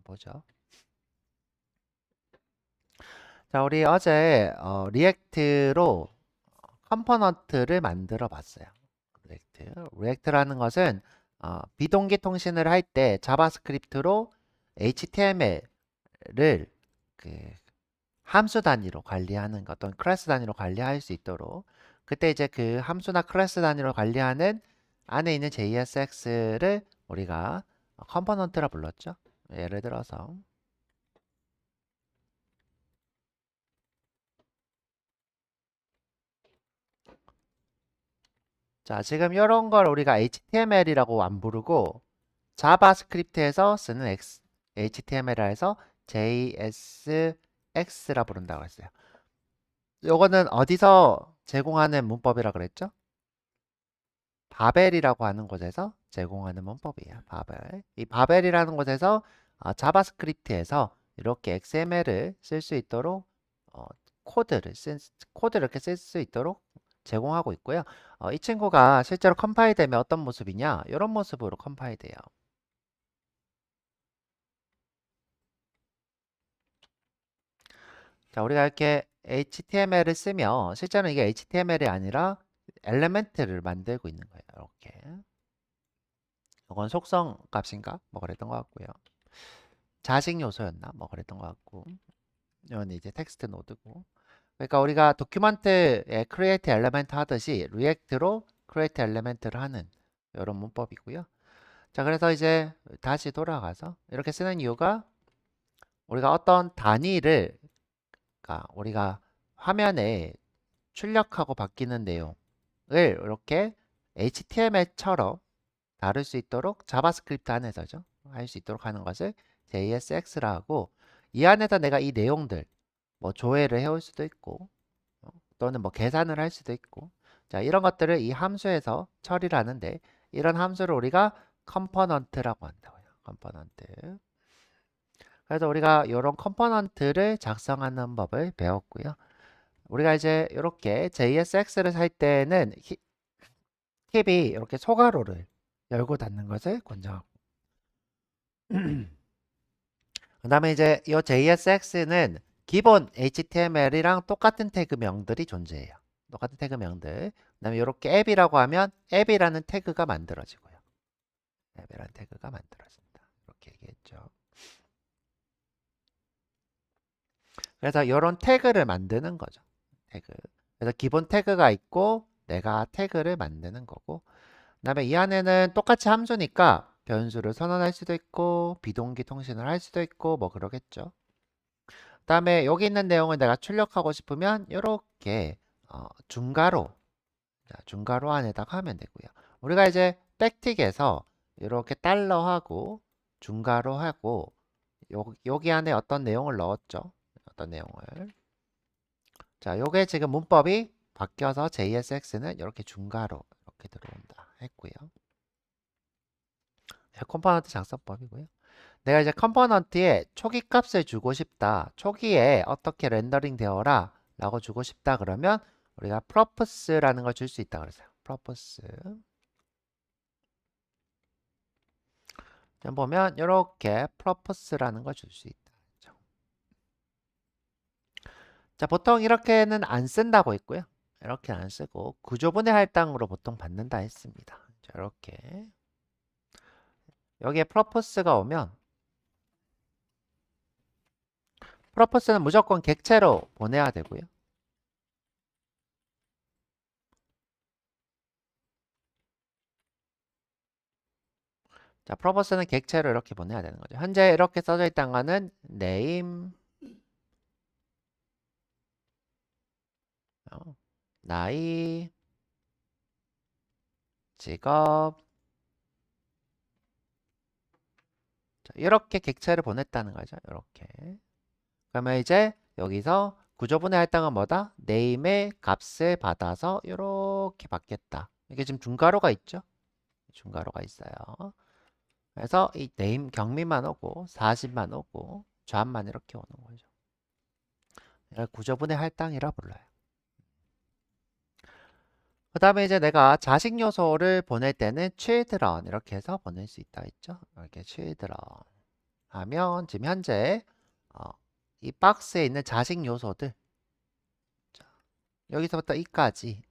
보죠. 자, 우리 어제 리액트로 컴포넌트를 만들어 봤어요. 리액트라는 것은 비동기 통신을 할 때 자바스크립트로 HTML을 그 함수 단위로 관리하는 것, 어떤 클래스 단위로 관리할 수 있도록 그때 이제 그 함수나 클래스 단위로 관리하는 안에 있는 JSX를 우리가 컴포넌트라 불렀죠. 예를 들어서 자, 지금 이런 걸 우리가 HTML이라고 안 부르고 자바스크립트에서 쓰는 HTML이라 해서 JSX라 부른다고 했어요. 요거는 어디서 제공하는 문법이라 그랬죠? 바벨이라고 하는 곳에서 제공하는 문법이에요. 바벨. 이 바벨이라는 곳에서 자바스크립트에서 이렇게 XML을 쓸 수 있도록 어, 코드를 이렇게 쓸 수 있도록 제공하고 있고요. 이 친구가 실제로 컴파일 되면 어떤 모습이냐? 이런 모습으로 컴파일 돼요. 자, 우리가 이렇게 HTML을 쓰면 실제로는 이게 HTML이 아니라 엘리멘트를 만들고 있는 거예요. 이렇게. 이건 속성 값인가? 뭐 그랬던 것 같고요. 자식 요소였나? 뭐 그랬던 것 같고. 이건 이제 텍스트 노드고. 그러니까 우리가 도큐먼트에 create element 하듯이 리액트로 create element를 하는 이런 문법이고요. 자, 그래서 이제 다시 돌아가서 이렇게 쓰는 이유가 우리가 어떤 단위를 그러니까 우리가 화면에 출력하고 바뀌는 내용을 이렇게 HTML처럼 다룰 수 있도록 자바스크립트 안에서죠. 할 수 있도록 하는 것을 JSX라 하고 이 안에서 내가 이 내용들 뭐 조회를 해올 수도 있고 또는 뭐 계산을 할 수도 있고 자 이런 것들을 이 함수에서 처리를 하는데 이런 함수를 우리가 컴포넌트라고 한다고요. 컴포넌트. 그래서 우리가 이런 컴포넌트를 작성하는 법을 배웠고요. 우리가 이제 이렇게 JSX를 살 때는 팁이 이렇게 소괄호를 열고 닫는 것을 권장하고 그 다음에 이제 이 JSX는 기본 HTML이랑 똑같은 태그명들이 존재해요. 똑같은 태그명들. 그 다음에 이렇게 앱이라고 하면 앱이라는 태그가 만들어지고요. 앱이라는 태그가 만들어진다. 이렇게 얘기했죠. 그래서 이런 태그를 만드는 거죠. 태그. 그래서 기본 태그가 있고 내가 태그를 만드는 거고 그 다음에 이 안에는 똑같이 함수니까 변수를 선언할 수도 있고 비동기 통신을 할 수도 있고 뭐 그러겠죠. 그 다음에 여기 있는 내용을 내가 출력하고 싶으면 이렇게 중괄호 중괄호 안에다가 하면 되고요. 우리가 이제 백틱에서 이렇게 달러하고 중괄호하고 여기 안에 어떤 내용을 넣었죠. 어떤 내용을 자 요게 지금 문법이 바뀌어서 JSX는 이렇게 중괄호 이렇게 들어온다 했고요. 컴포넌트 작성법이고요. 내가 이제 컴포넌트에 초기 값을 주고 싶다. 초기에 어떻게 렌더링 되어라 라고 주고 싶다 그러면 우리가 purpose라는 걸 줄 수 있다 그랬어요. purpose. 보면 이렇게 purpose라는 걸 줄 수 있다. 그렇죠? 자, 보통 이렇게는 안 쓴다고 했고요. 이렇게 안 쓰고 구조분해 할당으로 보통 받는다 했습니다. 자, 이렇게 여기에 purpose가 오면 purpose는 무조건 객체로 보내야 되고요. 자, purpose는 객체로 이렇게 보내야 되는 거죠. 현재 이렇게 써져 있다는 거는 name, 나이, 직업 자, 이렇게 객체를 보냈다는 거죠. 이렇게. 그러면 이제 여기서 구조분해 할당은 뭐다? name의 값을 받아서 이렇게 받겠다. 이게 지금 중괄호가 있죠? 중괄호가 있어요. 그래서 이 name 경미만 오고 40만 오고 좌만 이렇게 오는 거죠. 이걸 구조분해 할당이라 불러요. 그 다음에 이제 내가 자식 요소를 보낼 때는 children 이렇게 해서 보낼 수 있다 했죠. 이렇게 children 하면 지금 현재 이 박스에 있는 자식 요소들 자, 여기서부터 이까지가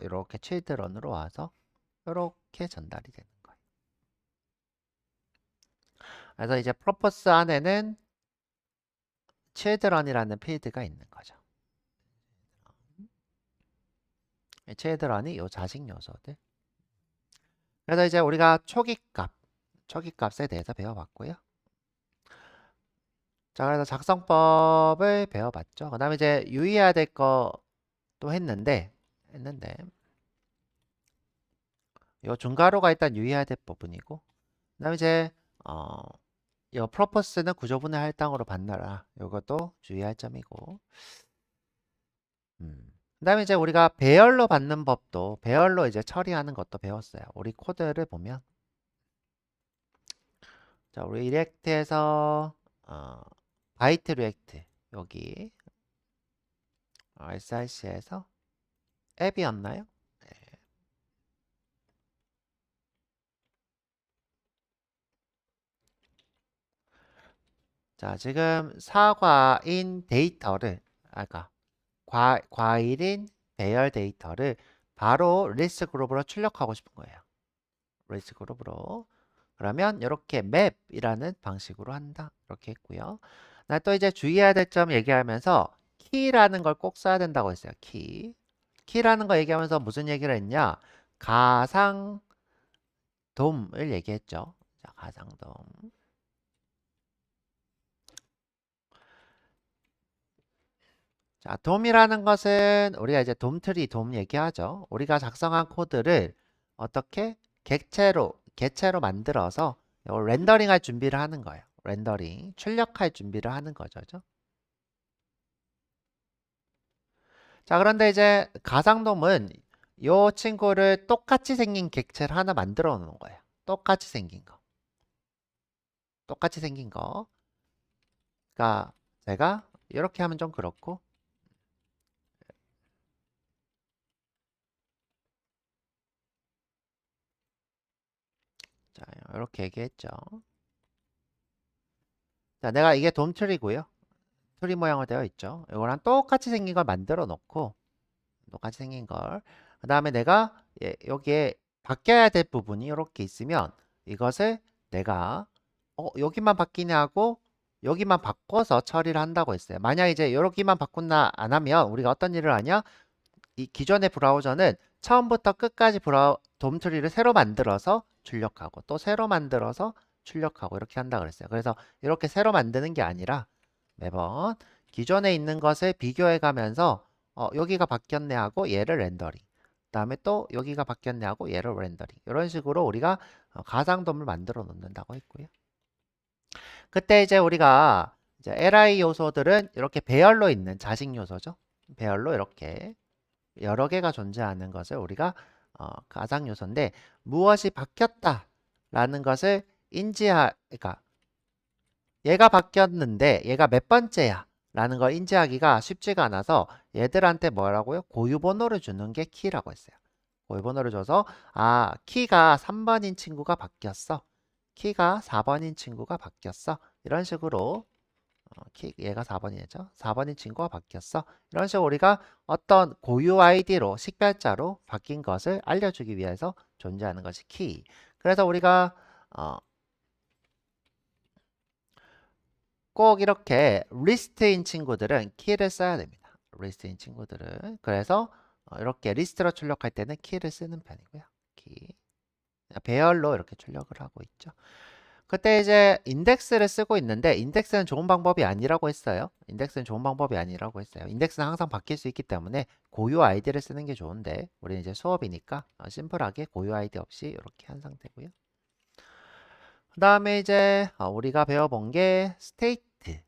이렇게 children으로 와서 이렇게 전달이 되는 거예요. 그래서 이제 purpose 안에는 children이라는 필드가 있는 거죠. children이 요 자식 요소들. 그래서 이제 우리가 초기값에 대해서 배워봤고요. 자, 그래서 작성법을 배워봤죠. 그 다음에 이제 유의해야 될 것도 했는데 요 중괄호가 일단 유의해야 될 부분이고, 그 다음에 이제 요 purpose는 구조분해 할당으로 받느라 요것도 주의할 점이고, 그 다음에 이제 우리가 배열로 받는 법도 배열로 이제 처리하는 것도 배웠어요. 우리 코드를 보면 자, 우리 리액트에서 바이트 리액트 여기 src에서 앱이었나요? 네. 자, 지금 사과인 데이터를 아까 과일인 배열 데이터를 바로 리스트 그룹으로 출력하고 싶은 거예요. 리스트 그룹으로. 그러면 이렇게 맵이라는 방식으로 한다. 이렇게 했고요. 나 또 이제 주의해야 될 점 얘기하면서 키라는 걸 꼭 써야 된다고 했어요. 키라는 거 얘기하면서 무슨 얘기를 했냐? 가상돔을 얘기했죠. 자, 가상돔. 자, 돔이라는 것은 우리가 이제 돔트리 돔 얘기하죠. 우리가 작성한 코드를 어떻게 개체로 만들어서 렌더링 할 준비를 하는 거예요. 렌더링, 출력할 준비를 하는 거죠. 자, 그런데 이제 가상돔은 이 친구를 똑같이 생긴 객체를 하나 만들어 놓은 거예요. 똑같이 생긴 거. 똑같이 생긴 거. 그러니까 제가 이렇게 하면 좀 그렇고 자, 이렇게 얘기했죠. 자, 내가 이게 돔트리고요. 트리 모양으로 되어 있죠. 이거랑 똑같이 생긴 걸 만들어 놓고 똑같이 생긴 걸. 그 다음에 내가 여기에 바뀌어야 될 부분이 이렇게 있으면 이것을 내가 여기만 바뀌네 하고 여기만 바꿔서 처리를 한다고 했어요. 만약 이제 여기만 바꾼다 안 하면 우리가 어떤 일을 하냐? 이 기존의 브라우저는 처음부터 끝까지 돔트리를 새로 만들어서 출력하고 또 새로 만들어서 출력하고 이렇게 한다 그랬어요. 그래서 이렇게 새로 만드는 게 아니라 매번 기존에 있는 것을 비교해 가면서 여기가 바뀌었네 하고 얘를 렌더링 그 다음에 또 여기가 바뀌었네 하고 얘를 렌더링 이런 식으로 우리가 가상돔을 만들어 놓는다고 했고요. 그때 이제 우리가 이제 li 요소들은 이렇게 배열로 있는 자식 요소죠. 배열로 이렇게 여러 개가 존재하는 것을 우리가 가상 요소인데 무엇이 바뀌었다라는 것을 그러니까 얘가 바뀌었는데 얘가 몇 번째야 라는 걸 인지하기가 쉽지가 않아서 얘들한테 뭐라고요? 고유번호를 주는 게 키라고 했어요. 고유번호를 줘서 키가 3번인 친구가 바뀌었어. 키가 4번인 친구가 바뀌었어. 이런 식으로 얘가 4번이죠. 4번인 친구가 바뀌었어. 이런 식으로 우리가 어떤 고유 아이디로 식별자로 바뀐 것을 알려주기 위해서 존재하는 것이 키. 그래서 우리가 꼭 이렇게 리스트인 친구들은 키를 써야 됩니다. 리스트인 친구들은. 그래서 이렇게 리스트로 출력할 때는 키를 쓰는 편이고요. 키. 배열로 이렇게 출력을 하고 있죠. 그때 이제 인덱스를 쓰고 있는데 인덱스는 좋은 방법이 아니라고 했어요. 인덱스는 좋은 방법이 아니라고 했어요. 인덱스는 항상 바뀔 수 있기 때문에 고유 아이디를 쓰는 게 좋은데 우리는 이제 수업이니까 심플하게 고유 아이디 없이 이렇게 한 상태고요. 그 다음에 이제 우리가 배워본 게 스테이트.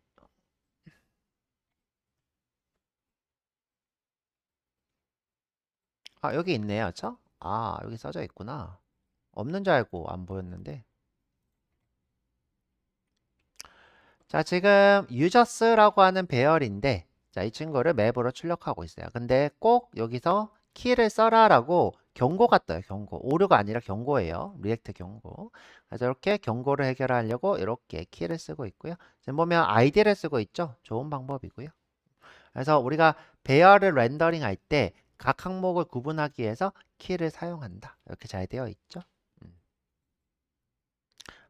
여기 있네요. 그쵸? 여기 써져 있구나. 없는 줄 알고 안 보였는데. 자, 지금 users라고 하는 배열인데 자, 이 친구를 맵으로 출력하고 있어요. 근데 꼭 여기서 키를 써라라고 경고가 떠요. 경고. 오류가 아니라 경고예요. 리액트 경고. 그래서 이렇게 경고를 해결하려고 이렇게 키를 쓰고 있고요. 지금 보면 id를 쓰고 있죠. 좋은 방법이고요. 그래서 우리가 배열을 렌더링 할 때 각 항목을 구분하기 위해서 키를 사용한다. 이렇게 잘 되어 있죠.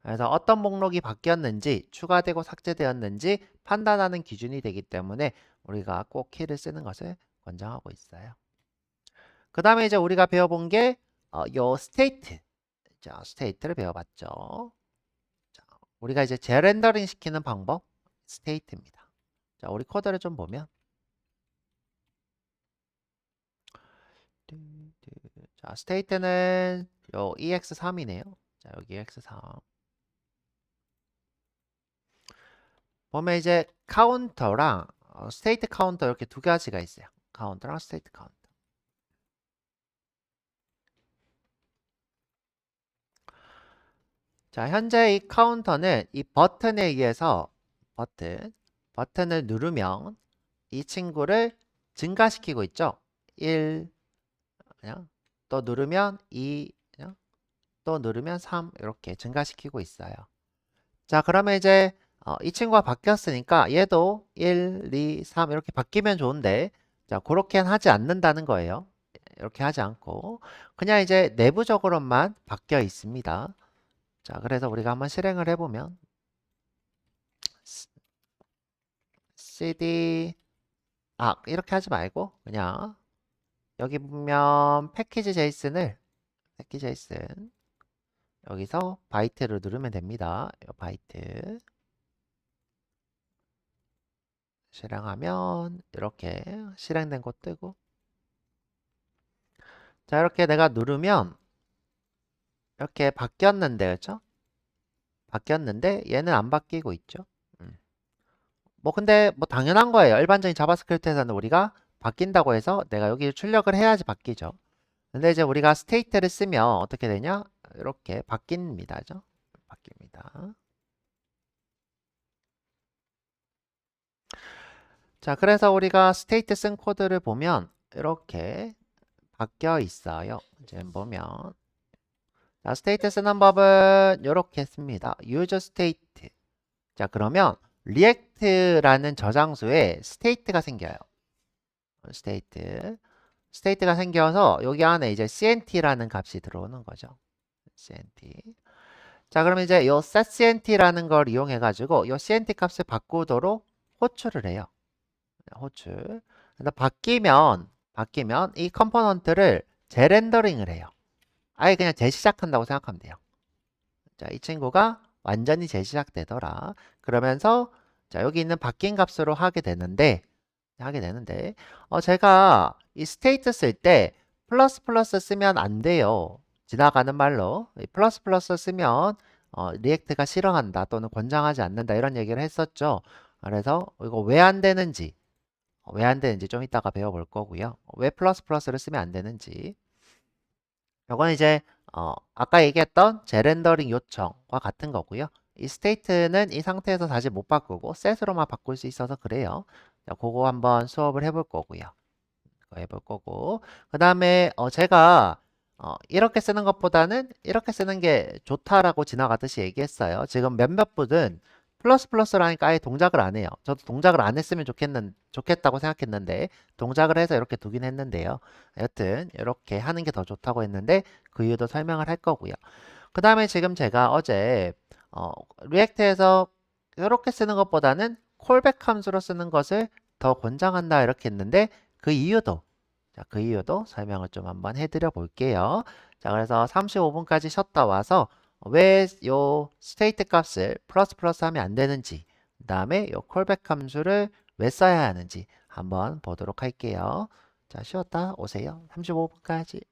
그래서 어떤 목록이 바뀌었는지 추가되고 삭제되었는지 판단하는 기준이 되기 때문에 우리가 꼭 키를 쓰는 것을 권장하고 있어요. 그 다음에 이제 우리가 배워본 게 요 스테이트. 자, 스테이트를 배워봤죠. 자, 우리가 이제 재렌더링 시키는 방법 스테이트입니다. 자, 우리 코드를 좀 보면 자, 스테이트는 요 EX3이네요. 자, 여기 EX3. 보면 이제 카운터랑 스테이트 카운터 이렇게 두 가지가 있어요. 카운터랑 스테이트 카운터. 자, 현재 이 카운터는 이 버튼에 의해서 버튼을 누르면 이 친구를 증가시키고 있죠. 1, 그냥 또 누르면 2, 그냥 또 누르면 3 이렇게 증가시키고 있어요. 자, 그러면 이제 이 친구가 바뀌었으니까 얘도 1, 2, 3 이렇게 바뀌면 좋은데 자, 그렇게는 하지 않는다는 거예요. 이렇게 하지 않고 그냥 이제 내부적으로만 바뀌어 있습니다. 자, 그래서 우리가 한번 실행을 해보면 cd 이렇게 하지 말고 그냥 여기 보면 패키지 제이슨 여기서 바이트를 누르면 됩니다. 이 바이트 실행하면 이렇게 실행된 거 뜨고 자, 이렇게 내가 누르면 이렇게 바뀌었는데 그렇죠? 바뀌었는데 얘는 안 바뀌고 있죠. 뭐 근데 뭐 당연한 거예요. 일반적인 자바스크립트에서는 우리가 바뀐다고 해서 내가 여기 출력을 해야지 바뀌죠. 근데 이제 우리가 스테이트를 쓰면 어떻게 되냐? 이렇게 바뀝니다. 그죠? 바뀝니다. 자, 그래서 우리가 스테이트 쓴 코드를 보면 이렇게 바뀌어 있어요. 이제 보면 자, 스테이트 쓰는 법은 이렇게 씁니다. use state. 자, 그러면 리액트라는 저장소에 스테이트가 생겨요. 스테이트가 생겨서 여기 안에 이제 cnt라는 값이 들어오는 거죠. cnt. 자, 그러면 이제 요 setcnt라는 걸 이용해 가지고 요 cnt 값을 바꾸도록 호출을 해요. 호출. 그래서 바뀌면 이 컴포넌트를 재렌더링을 해요. 아예 그냥 재시작한다고 생각하면 돼요. 자, 이 친구가 완전히 재시작되더라. 그러면서 자, 여기 있는 바뀐 값으로 하게 되는데 제가 이 스테이트 쓸 때 플러스 플러스 쓰면 안 돼요. 지나가는 말로 플러스 플러스 쓰면 리액트가 싫어한다 또는 권장하지 않는다 이런 얘기를 했었죠. 그래서 이거 왜 안 되는지 좀 이따가 배워볼 거고요. 왜 플러스 플러스를 쓰면 안 되는지 이건 이제 아까 얘기했던 재렌더링 요청과 같은 거고요. 이 스테이트는 이 상태에서 다시 못 바꾸고 셋으로만 바꿀 수 있어서 그래요. 자, 그거 한번 수업을 해볼 거고요. 그거 해볼 거고 그 다음에 제가 이렇게 쓰는 것보다는 이렇게 쓰는 게 좋다라고 지나가듯이 얘기했어요. 지금 몇몇 분은 플러스 플러스라니까 아예 동작을 안 해요. 저도 동작을 안 했으면 좋겠다고 생각했는데 동작을 해서 이렇게 두긴 했는데요. 여튼 이렇게 하는 게 더 좋다고 했는데 그 이유도 설명을 할 거고요. 그 다음에 지금 제가 어제 리액트에서 이렇게 쓰는 것보다는 콜백 함수로 쓰는 것을 더 권장한다 이렇게 했는데 그 이유도 설명을 좀 한번 해드려 볼게요. 자, 그래서 35분까지 쉬었다 와서 왜 요 스테이트 값을 플러스 플러스 하면 안 되는지 그 다음에 요 콜백 함수를 왜 써야 하는지 한번 보도록 할게요. 자, 쉬었다 오세요. 35분까지.